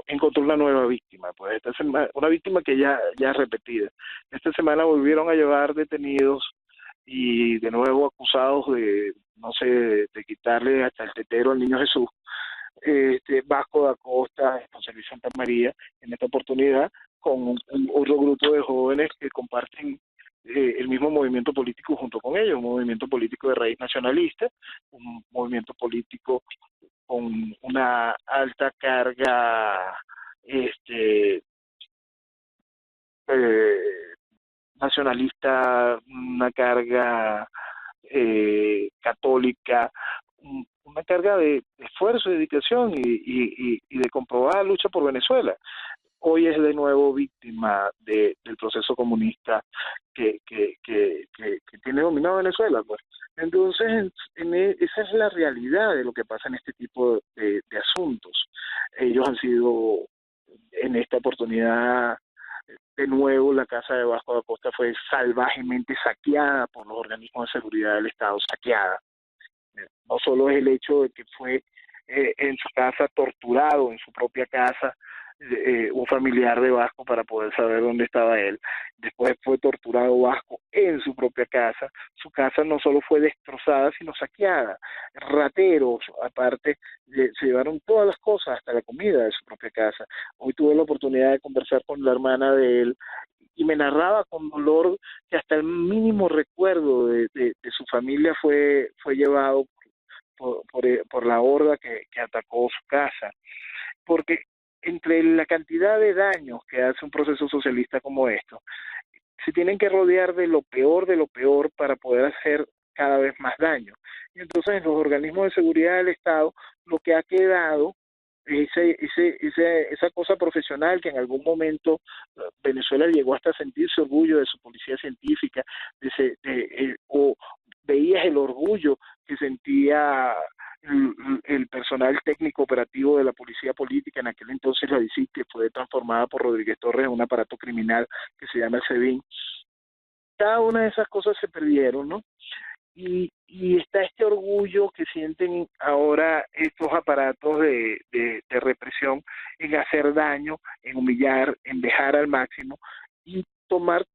Speaker 2: encontró una nueva víctima, pues esta semana, una víctima que ya es repetida. Esta semana volvieron a llevar detenidos y de nuevo acusados de, no sé, de quitarle hasta el tetero al niño Jesús, Vasco da Costa, José Luis Santa María, en esta oportunidad con otro grupo de jóvenes que comparten el mismo movimiento político junto con ellos, un movimiento político de raíz nacionalista, un movimiento político con una alta carga eh, nacionalista, una carga católica, una carga de esfuerzo, de dedicación y de comprobada lucha por Venezuela. Hoy es de nuevo víctima del proceso comunista que tiene dominado Venezuela, pues. Entonces, esa es la realidad de lo que pasa en este tipo de asuntos. Ellos han sido, en esta oportunidad, de nuevo, la casa de Vasco da Costa fue salvajemente saqueada por los organismos de seguridad del Estado, saqueada. No solo es el hecho de que fue en su casa torturado, en su propia casa, un familiar de Vasco para poder saber dónde estaba él. Después fue torturado Vasco en su propia casa. Su casa no solo fue destrozada, sino saqueada. Rateros, aparte, se llevaron todas las cosas, hasta la comida de su propia casa. Hoy tuve la oportunidad de conversar con la hermana de él y me narraba con dolor que hasta el mínimo recuerdo de su familia fue llevado por la horda que atacó su casa. Porque entre la cantidad de daños que hace un proceso socialista como esto, se tienen que rodear de lo peor para poder hacer cada vez más daño. Y entonces en los organismos de seguridad del Estado lo que ha quedado es esa cosa profesional que en algún momento Venezuela llegó hasta sentirse orgullo de su policía científica, o veías el orgullo que sentía el personal técnico operativo de la policía política, en aquel entonces la DICIT, que fue transformada por Rodríguez Torres en un aparato criminal que se llama el SEBIN. Cada una de esas cosas se perdieron, ¿no? Y está este orgullo que sienten ahora estos aparatos de represión en hacer daño, en humillar, en dejar al máximo y tomar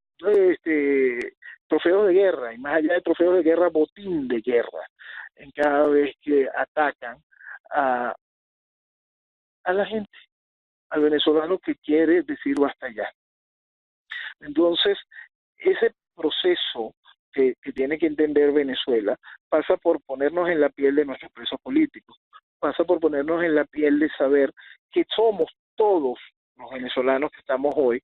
Speaker 2: trofeos de guerra, y más allá de trofeos de guerra, botín de guerra, en cada vez que atacan a, a la gente, al venezolano que quiere decir basta ya. Entonces, ese proceso que tiene que entender Venezuela pasa por ponernos en la piel de nuestros presos políticos, pasa por ponernos en la piel de saber que somos todos los venezolanos que estamos hoy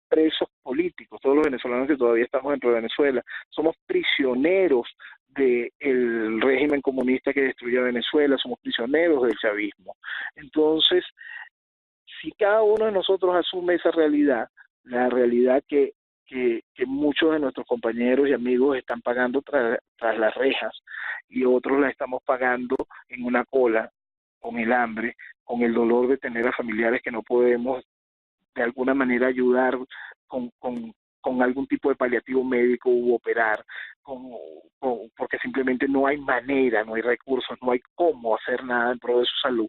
Speaker 2: presos políticos, todos los venezolanos que todavía estamos dentro de Venezuela, somos prisioneros del régimen comunista que destruyó Venezuela, somos prisioneros del chavismo. Entonces, si cada uno de nosotros asume esa realidad, la realidad que muchos de nuestros compañeros y amigos están pagando tras las rejas y otros la estamos pagando en una cola, con el hambre, con el dolor de tener a familiares que no podemos de alguna manera ayudar con algún tipo de paliativo médico u operar, porque simplemente no hay manera, no hay recursos, no hay cómo hacer nada en pro de su salud.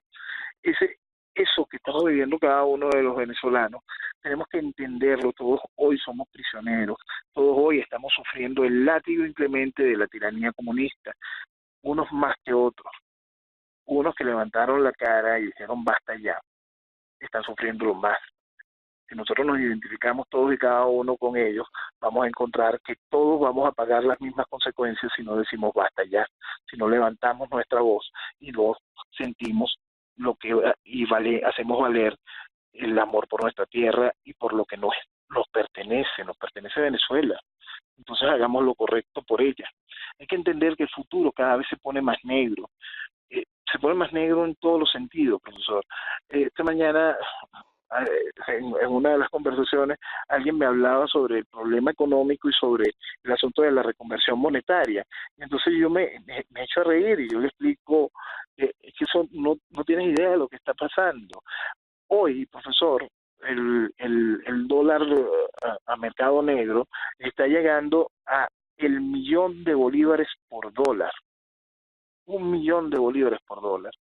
Speaker 2: Eso que estamos viviendo cada uno de los venezolanos, tenemos que entenderlo. Todos hoy somos prisioneros, todos hoy estamos sufriendo el látigo inclemente de la tiranía comunista, unos más que otros. Unos que levantaron la cara y dijeron basta ya, están sufriendo lo más. Si nosotros nos identificamos todos y cada uno con ellos, vamos a encontrar que todos vamos a pagar las mismas consecuencias si no decimos basta ya, si no levantamos nuestra voz y no sentimos hacemos valer el amor por nuestra tierra y por lo que nos pertenece Venezuela. Entonces hagamos lo correcto por ella. Hay que entender que el futuro cada vez se pone más negro. Se pone más negro en todos los sentidos, profesor. Esta mañana, en una de las conversaciones, alguien me hablaba sobre el problema económico y sobre el asunto de la reconversión monetaria. Y entonces yo me echo a reír y yo le explico que eso no tienes idea de lo que está pasando. Hoy, profesor, el dólar a mercado negro está llegando a el 1.000.000 de bolívares por dólar. 1.000.000 de bolívares por dólar.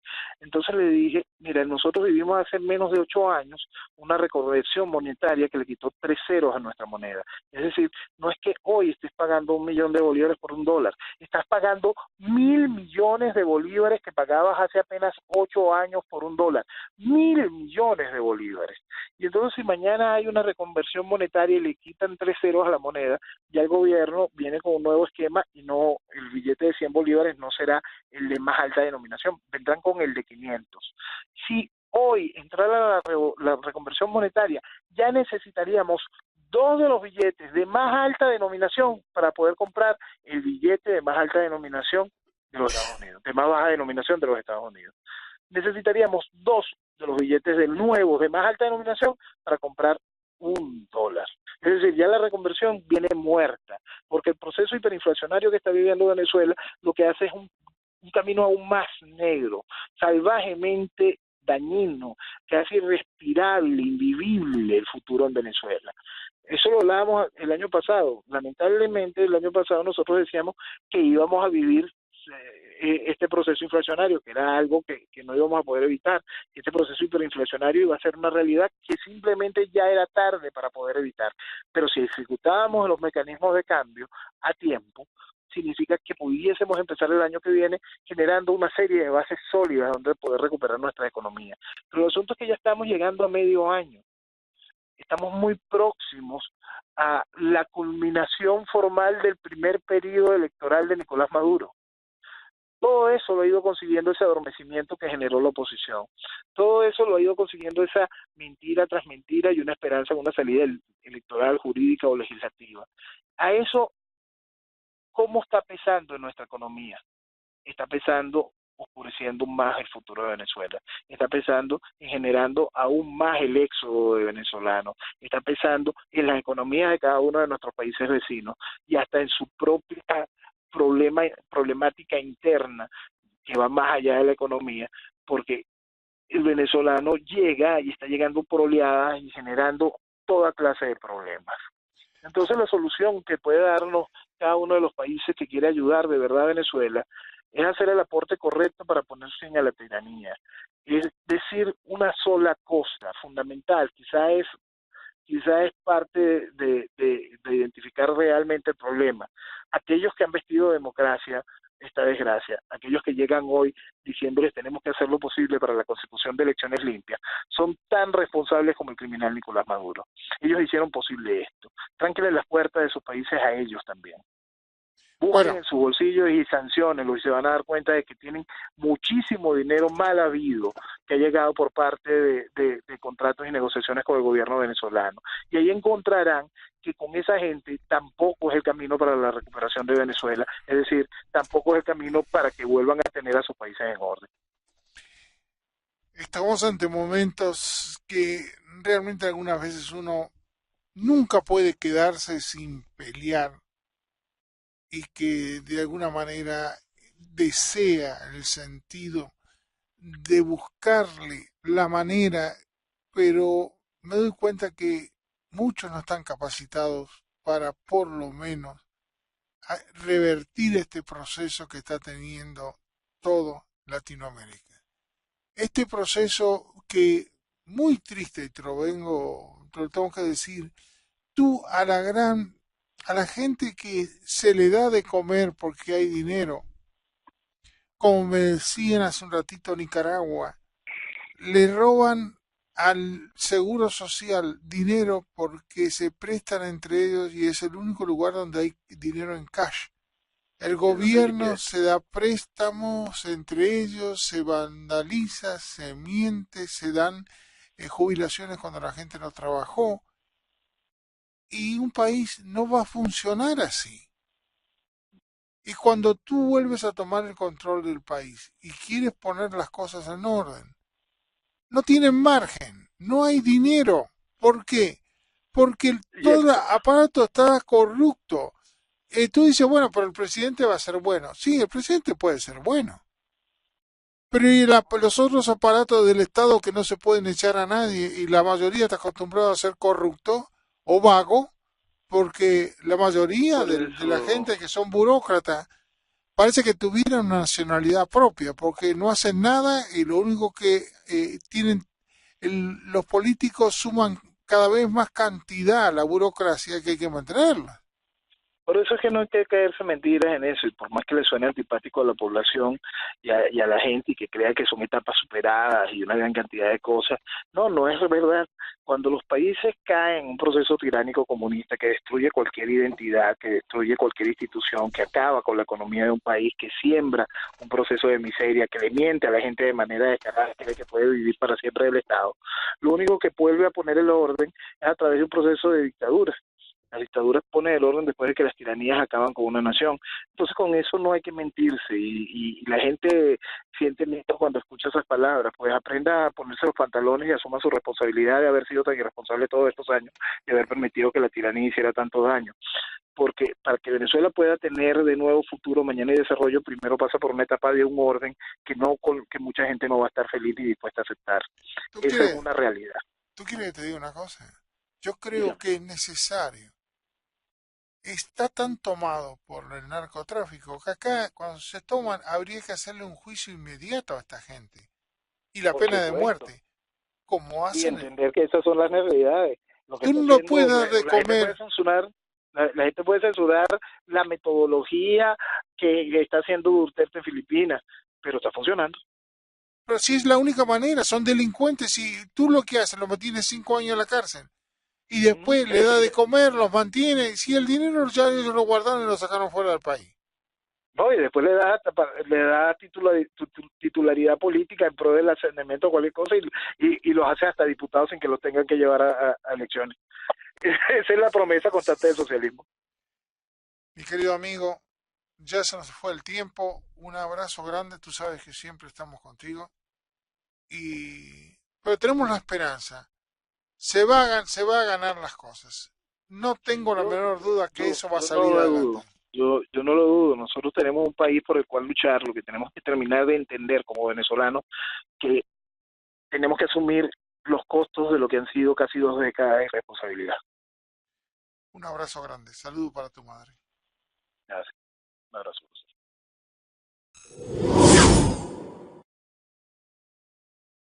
Speaker 2: Entonces le dije, mira, nosotros vivimos hace menos de 8 años una reconversión monetaria que le quitó 3 ceros a nuestra moneda. Es decir, no es que hoy estés pagando 1.000.000 de bolívares por un dólar, estás pagando 1.000.000.000 de bolívares que pagabas hace apenas 8 años por un dólar. 1.000.000.000 de bolívares. Y entonces si mañana hay una reconversión monetaria y le quitan 3 ceros a la moneda, ya el gobierno viene con un nuevo esquema y no, el billete de 100 bolívares no será el de más alta denominación, vendrán con el de 500. Si hoy entrara la reconversión monetaria, ya necesitaríamos 2 de los billetes de más alta denominación para poder comprar el billete de más alta denominación de los Estados Unidos, de más baja denominación de los Estados Unidos. Necesitaríamos 2 de los billetes de nuevos de más alta denominación para comprar $1. Es decir, ya la reconversión viene muerta, porque el proceso hiperinflacionario que está viviendo Venezuela lo que hace es un camino aún más negro, salvajemente dañino, que hace irrespirable, invivible el futuro en Venezuela. Eso lo hablábamos el año pasado. Lamentablemente, el año pasado nosotros decíamos que íbamos a vivir este proceso inflacionario, que era algo que no íbamos a poder evitar. Este proceso hiperinflacionario iba a ser una realidad que simplemente ya era tarde para poder evitar. Pero si ejecutábamos los mecanismos de cambio a tiempo, significa que pudiésemos empezar el año que viene generando una serie de bases sólidas donde poder recuperar nuestra economía. Pero el asunto es que ya estamos llegando a medio año. Estamos muy próximos a la culminación formal del primer periodo electoral de Nicolás Maduro. Todo eso lo ha ido consiguiendo ese adormecimiento que generó la oposición. Todo eso lo ha ido consiguiendo esa mentira tras mentira y una esperanza en una salida electoral, jurídica o legislativa. A eso, ¿cómo está pesando en nuestra economía? Está pesando, oscureciendo más el futuro de Venezuela, está pensando en generando aún más el éxodo de venezolanos, está pensando en las economías de cada uno de nuestros países vecinos y hasta en su propia problemática interna que va más allá de la economía, porque el venezolano llega y está llegando por oleadas y generando toda clase de problemas. Entonces la solución que puede darnos cada uno de los países que quiere ayudar de verdad a Venezuela es hacer el aporte correcto para poner fin a la tiranía. Es decir, una sola cosa fundamental, quizá es parte de identificar realmente el problema. Aquellos que han vestido democracia esta desgracia, aquellos que llegan hoy diciéndoles tenemos que hacer lo posible para la consecución de elecciones limpias, son tan responsables como el criminal Nicolás Maduro. Ellos hicieron posible esto. Tránquenle las puertas de sus países a ellos también. Busquen
Speaker 1: Bueno,
Speaker 2: en su bolsillo y sanciónenlo y se van a dar cuenta de que tienen muchísimo dinero mal habido que ha llegado por parte de contratos y negociaciones con el gobierno venezolano. Y ahí encontrarán que con esa gente tampoco es el camino para la recuperación de Venezuela, es decir, tampoco es el camino para que vuelvan a tener a sus países en orden.
Speaker 1: estamos ante momentos que realmente algunas veces uno nunca puede quedarse sin pelear y que de alguna manera desea el sentido de buscarle la manera, pero me doy cuenta que muchos no están capacitados para por lo menos revertir este proceso que está teniendo todo Latinoamérica. Este proceso que muy triste, y te lo tengo que decir, tú a la gente que se le da de comer porque hay dinero, como me decían hace un ratito Nicaragua, le roban al seguro social dinero porque se prestan entre ellos y es el único lugar donde hay dinero en cash. El
Speaker 2: Es donde hay
Speaker 1: gobierno
Speaker 2: liquidez.
Speaker 1: se da préstamos entre ellos, se vandaliza, se miente, se dan jubilaciones cuando la gente no trabajó. Y un país no va a funcionar así. Y cuando tú vuelves a tomar el control del país y quieres poner las cosas en orden, no tienen margen, no hay dinero. ¿Por qué? Porque
Speaker 2: Y
Speaker 1: todo el
Speaker 2: esto,
Speaker 1: aparato está corrupto. Tú dices, bueno, pero el presidente va a ser bueno. Sí, el presidente puede ser bueno. Pero ¿y los otros aparatos del Estado que no se pueden echar a nadie y la mayoría está acostumbrada a ser corrupto o vago? Porque la mayoría
Speaker 2: por
Speaker 1: de la
Speaker 2: eso,
Speaker 1: gente que son burócratas parece que tuvieran una nacionalidad propia, porque no hacen nada y lo único que tienen, los políticos suman cada vez más cantidad a la burocracia que hay que mantenerla.
Speaker 2: Por eso es que no hay que caerse mentiras en eso, y por más que le suene antipático a la población y a la gente y que crea que son etapas superadas y una gran cantidad de cosas, no, no es verdad. Cuando los países caen en un proceso tiránico comunista que destruye cualquier identidad, que destruye cualquier institución, que acaba con la economía de un país, que siembra un proceso de miseria, que le miente a la gente de manera descarada, que puede vivir para siempre del Estado, lo único que vuelve a poner el orden es a través de un proceso de dictadura. La dictadura pone el orden después de que las tiranías acaban con una nación. Entonces con eso no hay que mentirse y la gente siente miedo cuando escucha esas palabras, pues aprenda a ponerse los pantalones y asuma su responsabilidad de haber sido tan irresponsable todos estos años y haber permitido que la tiranía hiciera tanto daño. Porque para que Venezuela pueda tener de nuevo futuro, mañana y desarrollo, primero pasa por una etapa de un orden que mucha gente no va a estar feliz y dispuesta a aceptar.
Speaker 1: ¿Tú
Speaker 2: Esa es
Speaker 1: quieres,
Speaker 2: una realidad.
Speaker 1: tú quieres que te diga una cosa? Yo creo
Speaker 2: Dígame.
Speaker 1: que es necesario. Está tan tomado por el narcotráfico que acá cuando se toman habría que hacerle un juicio inmediato a esta gente y la
Speaker 2: Por
Speaker 1: pena de
Speaker 2: supuesto.
Speaker 1: muerte, como
Speaker 2: Y
Speaker 1: hacen.
Speaker 2: entender que esas son las realidades. Lo que
Speaker 1: Tú
Speaker 2: está
Speaker 1: no puedes
Speaker 2: haciendo,
Speaker 1: dar de
Speaker 2: la gente puede
Speaker 1: comer,
Speaker 2: censurar, la gente puede censurar la metodología que está haciendo Duterte en Filipinas, pero está funcionando.
Speaker 1: pero si es la única manera, son delincuentes y tú lo que haces, los mantienes 5 años en la cárcel y
Speaker 2: Ujú.
Speaker 1: después le da de comer, los mantiene, si el dinero ya ellos lo guardaron y lo sacaron fuera del país.
Speaker 2: No, y después le da titularidad política en pro del ascendimiento o cualquier cosa y los hace hasta diputados sin que los tengan que llevar a elecciones. Esa es la promesa constante del socialismo.
Speaker 1: Mi querido amigo, ya se nos fue el tiempo, un abrazo grande, tú sabes que siempre estamos contigo pero tenemos la esperanza, se va a ganar las cosas. No tengo la
Speaker 2: Yo,
Speaker 1: menor duda que
Speaker 2: yo,
Speaker 1: eso va a
Speaker 2: yo no
Speaker 1: salir
Speaker 2: lo
Speaker 1: adelante.
Speaker 2: dudo. Yo no lo dudo. Nosotros tenemos un país por el cual luchar. Lo que tenemos que terminar de entender como venezolanos que tenemos que asumir los costos de lo que han sido casi 2 décadas de irresponsabilidad.
Speaker 1: Un abrazo grande, saludo para tu madre.
Speaker 2: Gracias. Un abrazo.